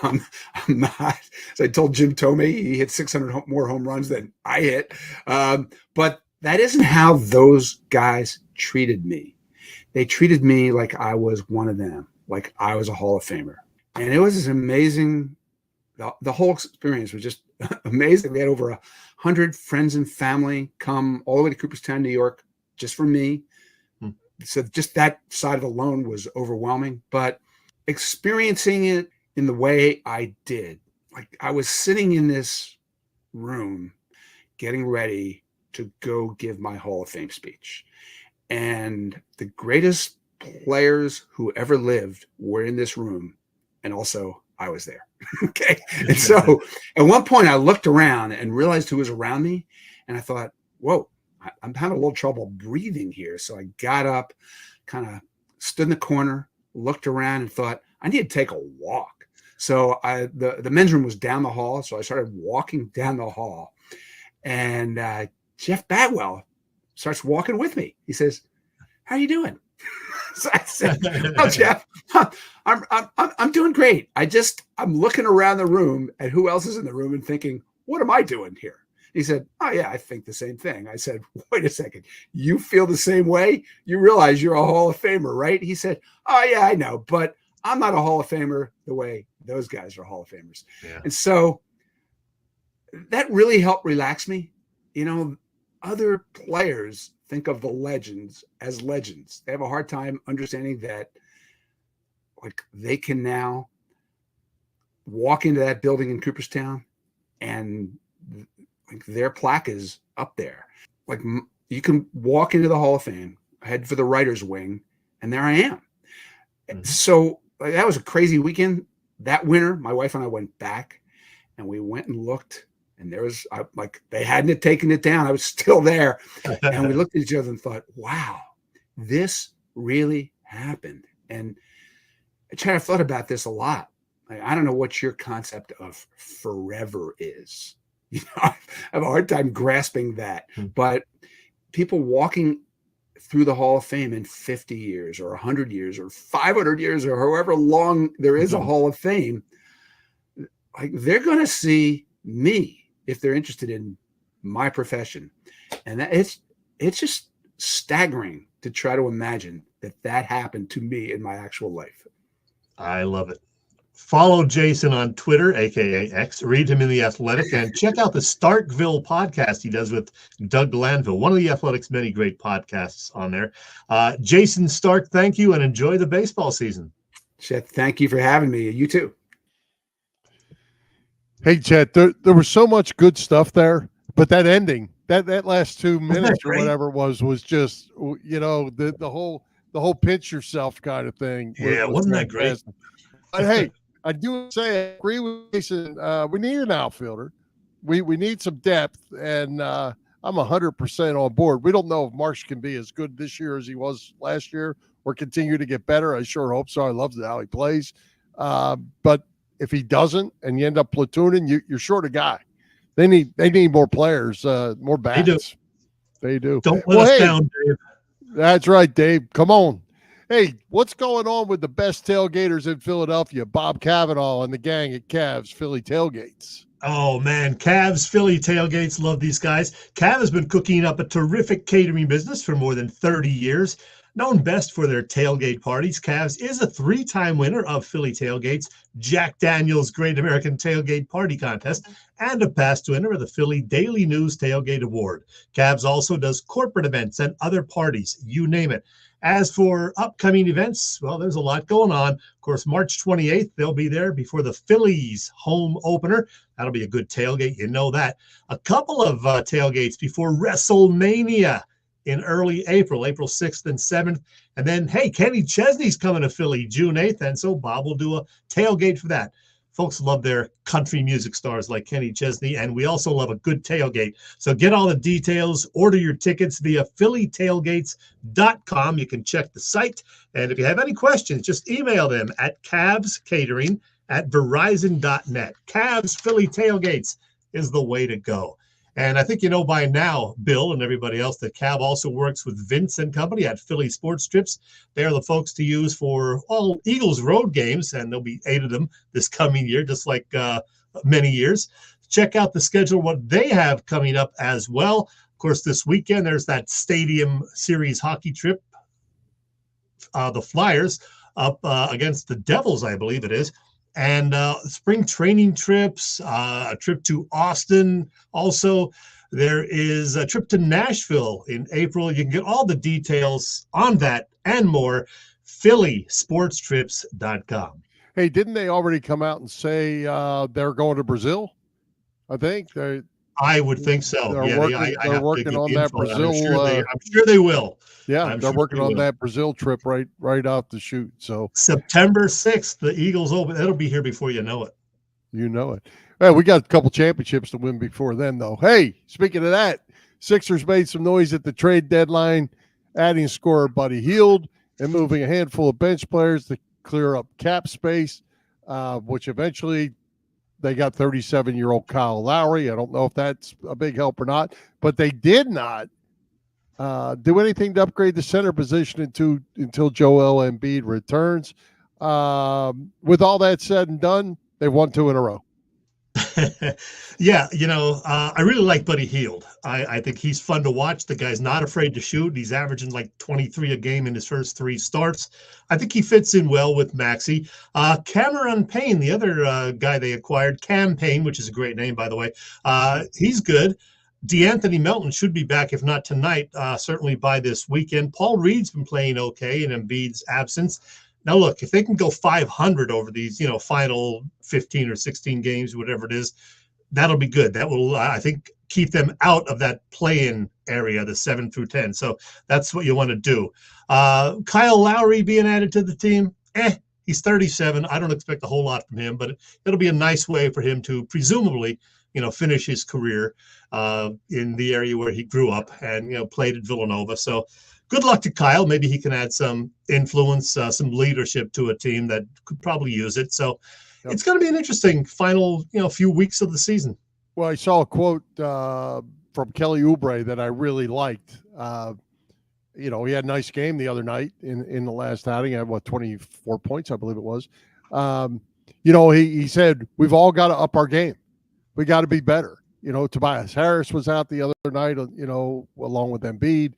I'm not. So I told Jim Thome he hit 600 more home runs than I hit. But that isn't how those guys treated me. They treated me like I was one of them, like I was a Hall of Famer. And it was amazing. The whole experience was just amazing. We had over 100 friends and family come all the way to Cooperstown, New York, just for me. So just that side alone was overwhelming. But experiencing it in the way I did, like I was sitting in this room getting ready to go give my Hall of Fame speech. And the greatest players who ever lived were in this room. And also I was there. Okay. And so at one point I looked around and realized who was around me. And I thought, whoa, I'm having a little trouble breathing here. So I got up, kind of stood in the corner, looked around and thought, I need to take a walk. So the men's room was down the hall. So I started walking down the hall, and Jeff Bagwell starts walking with me. He says, "How you doing?" So I said, "Oh, Jeff, I'm doing great. I'm looking around the room at who else is in the room and thinking, what am I doing here?" He said, "Oh yeah, I think the same thing." I said, "Wait a second, you feel the same way? You realize you're a Hall of Famer, right?" He said, "Oh yeah, I know, but I'm not a Hall of Famer the way those guys are Hall of Famers." Yeah. And so that really helped relax me. Other players think of the legends as legends. They have a hard time understanding that, like, they can now walk into that building in Cooperstown and like their plaque is up there. Like, you can walk into the Hall of Fame, head for the writer's wing, and there I am. Mm-hmm. So that was a crazy weekend. That winter, my wife and I went back and we went and looked, and there was they hadn't taken it down. I was still there. And we looked at each other and thought, wow, this really happened. And Chet, I've thought about this a lot. I don't know what your concept of forever is. I have a hard time grasping that. But people walking through the Hall of Fame in 50 years or 100 years or 500 years or however long there is a Hall of Fame, like, they're going to see me if they're interested in my profession. And it's just staggering to try to imagine that happened to me in my actual life. I love it. Follow Jayson on Twitter, aka X. Read him in The Athletic, and check out the Starkville podcast he does with Doug Glanville, one of The Athletic's many great podcasts on there. Jayson Stark, thank you, and enjoy the baseball season. Chet, thank you for having me. You too. Hey, Chet, there was so much good stuff there, but that ending, that last 2 minutes or whatever it was just, the whole pinch yourself kind of thing. Yeah, wasn't that great? But hey, I do say I agree with Jason. We need an outfielder. We need some depth, and I'm 100% on board. We don't know if Marsh can be as good this year as he was last year or continue to get better. I sure hope so. I love how he plays. But if he doesn't and you end up platooning, you're short a guy. They need more players, more bats. They do. Don't let us down, Dave. That's right, Dave. Come on. Hey, what's going on with the best tailgaters in Philadelphia? Bob Cavanaugh and the gang at Cavs Philly Tailgates. Oh, man. Cavs Philly Tailgates. Love these guys. Cav has been cooking up a terrific catering business for more than 30 years. Known best for their tailgate parties, Cavs is a 3-time winner of Philly Tailgates, Jack Daniel's Great American Tailgate Party Contest, and a past winner of the Philly Daily News Tailgate Award. Cavs also does corporate events and other parties, you name it. As for upcoming events, well, there's a lot going on. Of course, March 28th, they'll be there before the Phillies home opener. That'll be a good tailgate, you know that. A couple of tailgates before WrestleMania in early April 6th and 7th. And then, hey, Kenny Chesney's coming to Philly June 8th, and so Bob will do a tailgate for that. Folks love their country music stars like Kenny Chesney, and we also love a good tailgate. So get all the details, order your tickets via phillytailgates.com. You can check the site, and if you have any questions, just email them at cavscatering@verizon.net. Cavs Philly Tailgates is the way to go. And I think you know by now, Bill and everybody else, that Cav also works with Vince and Company at Philly Sports Trips. They're the folks to use for all Eagles road games, and there'll be 8 of them this coming year, just like many years. Check out the schedule, what they have coming up as well. Of course, this weekend, there's that Stadium Series hockey trip. The Flyers up against the Devils, I believe it is. And spring training trips, a trip to Austin. Also, there is a trip to Nashville in April. You can get all the details on that and more, phillysportstrips.com. Hey, didn't they already come out and say they're going to Brazil? I think I would think so. They're working on that Brazil. I'm sure they will. Yeah, they're working on that Brazil trip right off the shoot. So September 6th, the Eagles open. It'll be here before you know it. You know it. Well, we got a couple championships to win before then, though. Hey, speaking of that, Sixers made some noise at the trade deadline, adding scorer Buddy Hield and moving a handful of bench players to clear up cap space, which eventually they got 37-year-old Kyle Lowry. I don't know if that's a big help or not, but they did not do anything to upgrade the center position until Joel Embiid returns. With all that said and done, they've won 2 in a row. Yeah, I really like Buddy Hield. I think he's fun to watch. The guy's not afraid to shoot. He's averaging like 23 a game in his first 3 starts. I think he fits in well with Maxey. Cameron Payne, the other guy they acquired, Cam Payne, which is a great name, by the way, he's good. DeAnthony Melton should be back, if not tonight, certainly by this weekend. Paul Reed's been playing okay in Embiid's absence. Now, look, if they can go 500 over these, final 15 or 16 games, whatever it is, that'll be good. That will, I think, keep them out of that play-in area, the 7 through 10. So that's what you want to do. Kyle Lowry being added to the team, he's 37. I don't expect a whole lot from him, but it'll be a nice way for him to presumably, finish his career in the area where he grew up and, played at Villanova. So good luck to Kyle. Maybe he can add some influence, some leadership to a team that could probably use it. So It's going to be an interesting final, few weeks of the season. Well, I saw a quote from Kelly Oubre that I really liked. He had a nice game the other night in the last outing. He had 24 points, I believe it was. He said, we've all got to up our game. We got to be better. Tobias Harris was out the other night, along with Embiid.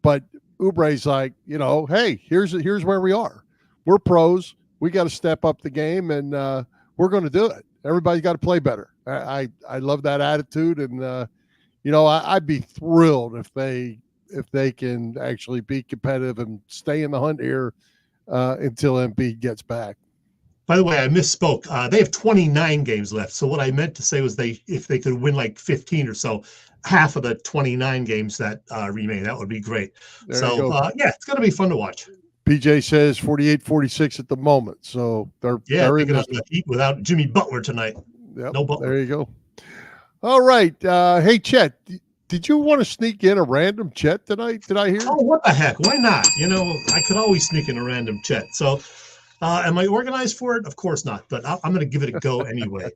But Oubre's like, hey, here's where we are. We're pros. We got to step up the game, and we're going to do it. Everybody's got to play better. I love that attitude, and I'd be thrilled if they can actually be competitive and stay in the hunt here until Embiid gets back. By the way, I misspoke. They have 29 games left. So what I meant to say was if they could win like 15 or so, half of the 29 games that remain, that would be great. It's going to be fun to watch. PJ says 48-46 at the moment. So they're in the heat without Jimmy Butler tonight. Yep, no Butler. There you go. All right. Hey, Chet, did you want to sneak in a random Chet tonight? Did I hear? Oh, what the heck? Why not? I could always sneak in a random Chet. So Am I organized for it? Of course not, but I'm going to give it a go anyway.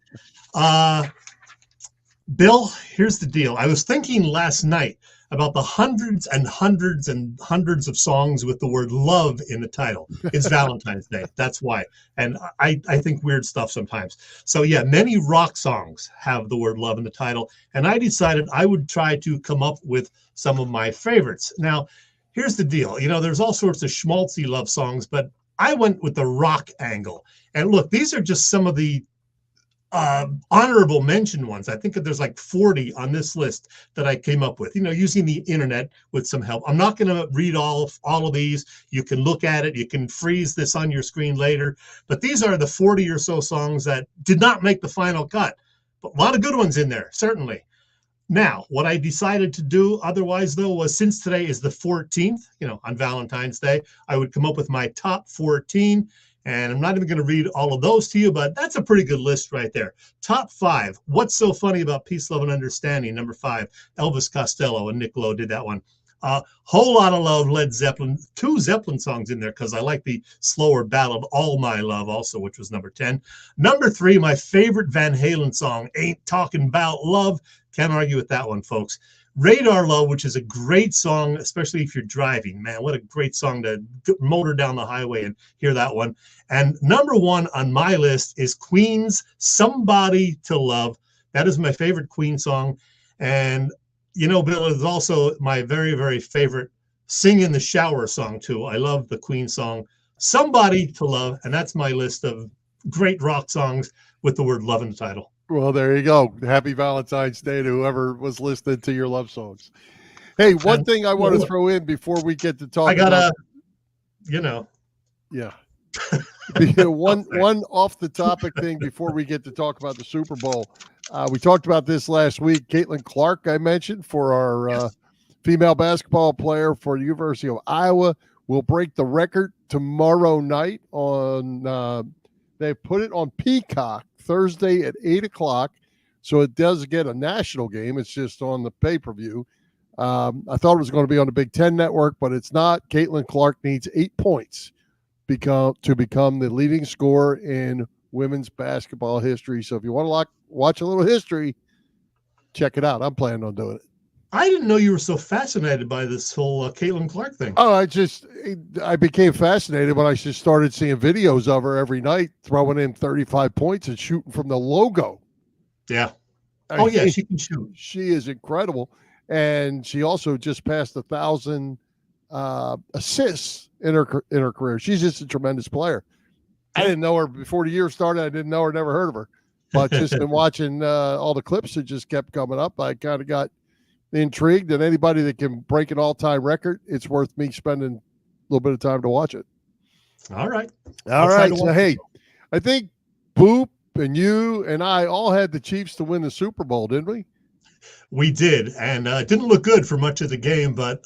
Bill, here's the deal. I was thinking last night about the hundreds and hundreds and hundreds of songs with the word love in the title. It's Valentine's Day. That's why. And I think weird stuff sometimes. So yeah, many rock songs have the word love in the title. And I decided I would try to come up with some of my favorites. Now, here's the deal. There's all sorts of schmaltzy love songs, but I went with the rock angle. And look, these are just some of the honorable mention ones. I think that there's like 40 on this list that I came up with, using the internet with some help. I'm not going to read all of these. You can look at it. You can freeze this on your screen later. But these are the 40 or so songs that did not make the final cut. But a lot of good ones in there, certainly. Now, what I decided to do otherwise, though, was since today is the 14th, on Valentine's Day, I would come up with my top 14. And I'm not even going to read all of those to you, but that's a pretty good list right there. Top 5. What's so funny about Peace, Love, and Understanding? Number 5, Elvis Costello and Nick Lowe did that one. Whole Lot of Love, Led Zeppelin. 2 Zeppelin songs in there because I like the slower ballad, All My Love, also, which was number 10. Number 3, my favorite Van Halen song, Ain't Talking About Love. Can't argue with that one, folks. Radar Love, which is a great song, especially if you're driving. Man, what a great song to motor down the highway and hear that one. And number 1 on my list is Queen's Somebody to Love. That is my favorite Queen song. And, Bill, is also my very, very favorite Sing in the Shower song, too. I love the Queen song, Somebody to Love. And that's my list of great rock songs with the word love in the title. Well, there you go. Happy Valentine's Day to whoever was listening to your love songs. Hey, one thing I want to throw in before we get to talk about... Yeah. One off the topic thing before we get to talk about the Super Bowl. We talked about this last week. Caitlin Clark, I mentioned, for our female basketball player for the University of Iowa, will break the record tomorrow night on they put it on Peacock Thursday at 8:00. So it does get a national game. It's just on the pay-per-view. I thought it was going to be on the Big Ten Network, but it's not. Caitlin Clark needs 8 points to become the leading scorer in women's basketball history. So if you want to watch a little history, check it out. I'm planning on doing it. I didn't know you were so fascinated by this whole Caitlin Clark thing. Oh, I became fascinated when I just started seeing videos of her every night throwing in 35 points and shooting from the logo. Yeah. She can shoot. She is incredible. And she also just passed 1,000 assists in her career. She's just a tremendous player. I didn't know her before the year started. I didn't know her, never heard of her. But just been watching all the clips that just kept coming up. I kind of got intrigued, and anybody that can break an all-time record, it's worth me spending a little bit of time to watch it. All right. So, hey, I think Boop and you and I all had the Chiefs to win the Super Bowl, didn't we? We did, and it didn't look good for much of the game, but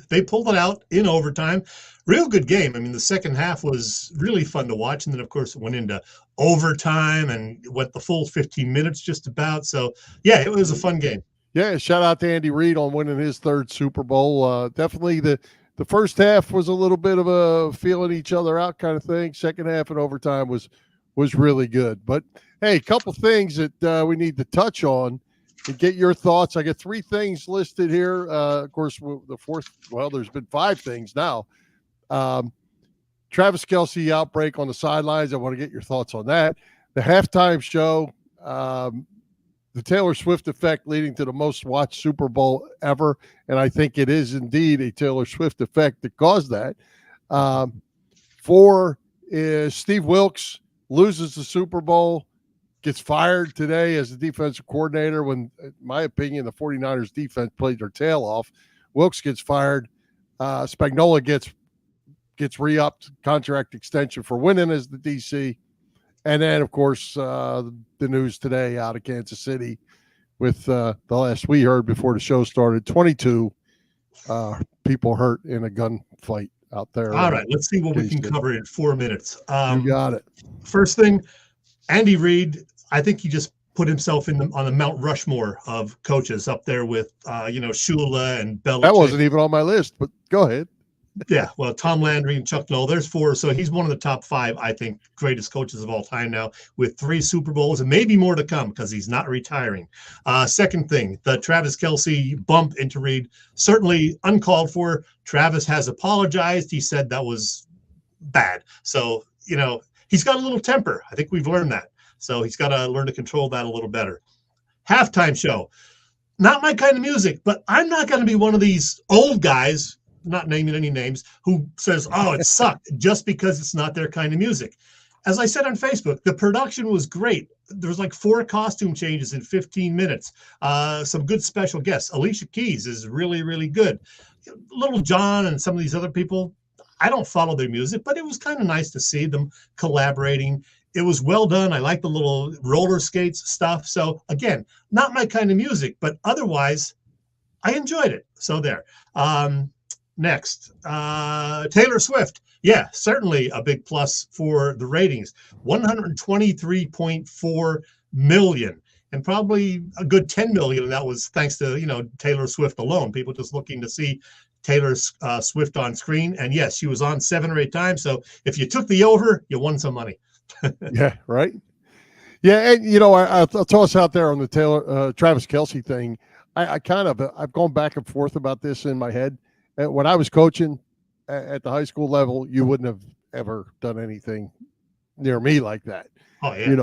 they pulled it out in overtime. Real good game. I mean, the second half was really fun to watch, and then, of course, it went into overtime and went the full 15 minutes just about. So, yeah, it was a fun game. Yeah, shout out to Andy Reid on winning his 3rd Super Bowl. Definitely the first half was a little bit of a feeling each other out kind of thing. Second half and overtime was really good. But, hey, a couple things that we need to touch on and get your thoughts. I got 3 things listed here. Of course, the fourth, there's been 5 things now. Travis Kelce outbreak on the sidelines. I want to get your thoughts on that. The halftime show, the Taylor Swift effect leading to the most watched Super Bowl ever. And I think it is indeed a Taylor Swift effect that caused that. 4 is Steve Wilkes loses the Super Bowl, gets fired today as the defensive coordinator when, in my opinion, the 49ers defense played their tail off. Wilkes gets fired. Spagnuolo gets re-upped, contract extension for winning as the DC. And then, of course, the news today out of Kansas City with the last we heard before the show started, 22 people hurt in a gunfight out there. All right, let's see what we can cover in 4 minutes. You got it. First thing, Andy Reid, I think he just put himself on the Mount Rushmore of coaches up there with, Shula and Belichick. That wasn't even on my list, but go ahead. Yeah, well, Tom Landry and Chuck Noll, there's 4. So he's one of the top 5, I think, greatest coaches of all time now, with 3 Super Bowls and maybe more to come because he's not retiring. Second thing, the Travis Kelce bump into Reed, certainly uncalled for. Travis has apologized. He said that was bad. So, he's got a little temper. I think we've learned that. So he's got to learn to control that a little better. Halftime show. Not my kind of music, but I'm not going to be one of these old guys, not naming any names, who says, oh, it sucked just because it's not their kind of music. As I said on Facebook, the production was great. There was like 4 costume changes in 15 minutes. Some good special guests. Alicia Keys is really, really good. Little John and some of these other people, I don't follow their music, but it was kind of nice to see them collaborating. It was well done. I like the little roller skates stuff. So again, not my kind of music, but otherwise I enjoyed it. So there. Next, Taylor Swift. Yeah, certainly a big plus for the ratings. 123.4 million, and probably a good 10 million. And that was thanks to, Taylor Swift alone. People just looking to see Taylor Swift on screen. And yes, she was on 7 or 8 times. So if you took the over, you won some money. Yeah, right. Yeah, and I'll toss out there on the Travis Kelce thing. I've gone back and forth about this in my head. When I was coaching at the high school level, you wouldn't have ever done anything near me like that. Oh yeah.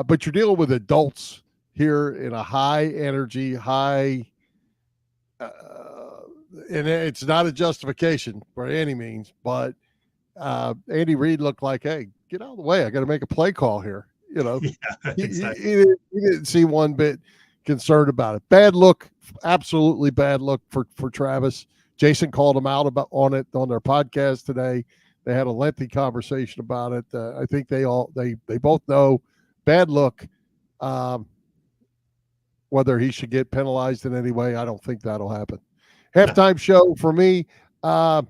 But you're dealing with adults here in a high energy, and it's not a justification by any means, but Andy Reid looked like, hey, get out of the way. I got to make a play call here. Yeah, exactly. He didn't seem one bit concerned about it. Bad look, absolutely bad look for Travis. Jason called him out on it on their podcast today. They had a lengthy conversation about it. I think they both know bad look. Whether he should get penalized in any way, I don't think that'll happen. Halftime show for me. I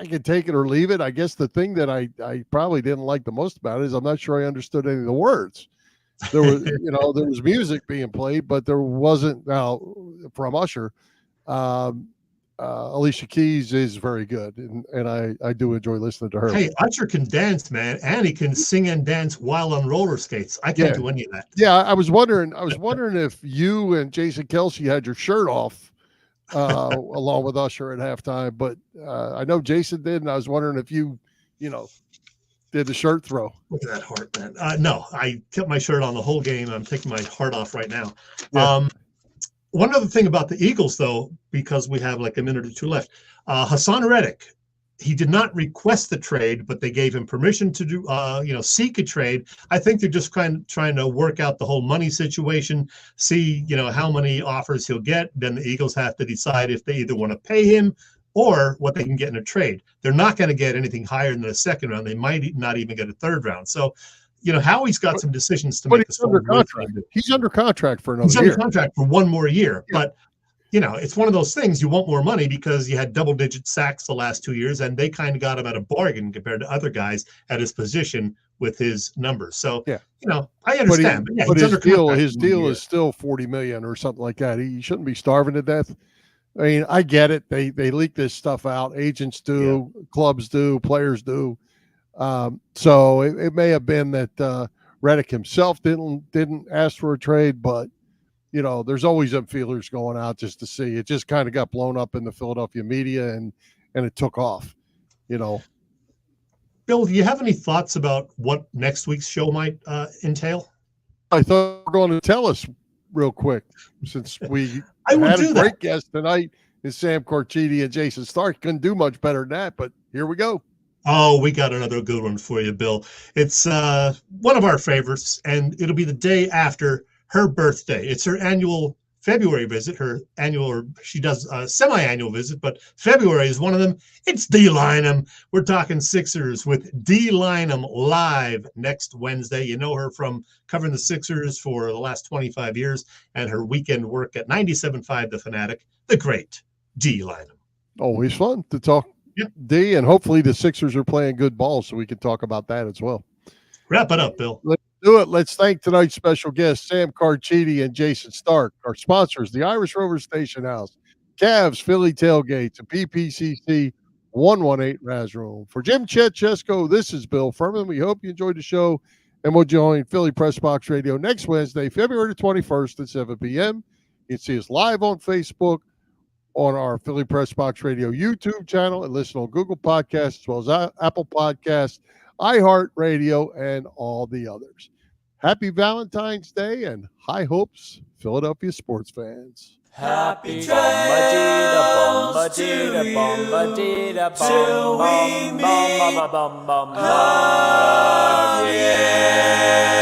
can take it or leave it. I guess the thing that I probably didn't like the most about it is I'm not sure I understood any of the words. There was, there was music being played, but there wasn't. Now from Usher, Alicia Keys is very good, and I do enjoy listening to her. Hey, Usher can dance, man, and he can sing and dance while on roller skates. I can't do any of that. Yeah, I was wondering if you and Jason Kelce had your shirt off along with Usher at halftime, but I know Jason did, and I was wondering if you did the shirt throw. Look at that heart, man. No, I kept my shirt on the whole game. I'm taking my heart off right now. Yeah. One other thing about the Eagles, though, because we have like a minute or two left, Hassan Reddick, he did not request the trade, but they gave him permission to do, seek a trade. I think they're just trying to work out the whole money situation, see, how many offers he'll get. Then the Eagles have to decide if they either want to pay him or what they can get in a trade. They're not going to get anything higher than a second round. They might not even get a third round. So, Howie's got some decisions to make. He's under contract. He's under contract for another year. He's under contract for one more year. Yeah. But, it's one of those things. You want more money because you had double-digit sacks the last 2 years, and they kind of got him at a bargain compared to other guys at his position with his numbers. So, I understand. But his deal is still $40 million or something like that. He shouldn't be starving to death. I mean, I get it. They leak this stuff out. Agents do, clubs do, players do. So it may have been that Reddick himself didn't ask for a trade, but there's always some feelers going out just to see. It just kind of got blown up in the Philadelphia media and it took off. Bill, do you have any thoughts about what next week's show might entail? I thought you were going to tell us real quick, since we had a great guest tonight is SAM CARCHIDI and Jayson Stark. Couldn't do much better than that, but here we go. Oh, we got another good one for you, Bill. It's one of our favorites, and it'll be the day after her birthday. It's her annual February visit, she does a semi-annual visit, but February is one of them. It's Dee Lynam. We're talking Sixers with Dee Lynam live next Wednesday. You know her from covering the Sixers for the last 25 years and her weekend work at 97.5 The Fanatic, the great Dee Lynam. Always fun to talk. Yep. D, and hopefully the Sixers are playing good ball so we can talk about that as well. Wrap it up, Bill. Let's do it. Let's thank tonight's special guests, SAM CARCHIDI and Jayson Stark, our sponsors, the Irish Rover Station House, Cavs Philly tailgates at PPCC 118 Raz Room. For Jim, Chet, Chesko, this is Bill Furman. We hope you enjoyed the show, and we'll join Philly Pressbox Radio next Wednesday, February 21st at 7 p.m. You can see us live on Facebook, on our Philly Pressbox Radio YouTube channel, and listen on Google Podcasts, as well as Apple Podcasts, iHeartRadio, and all the others. Happy Valentine's Day and high hopes, Philadelphia sports fans. Happy trails to you till we meet again.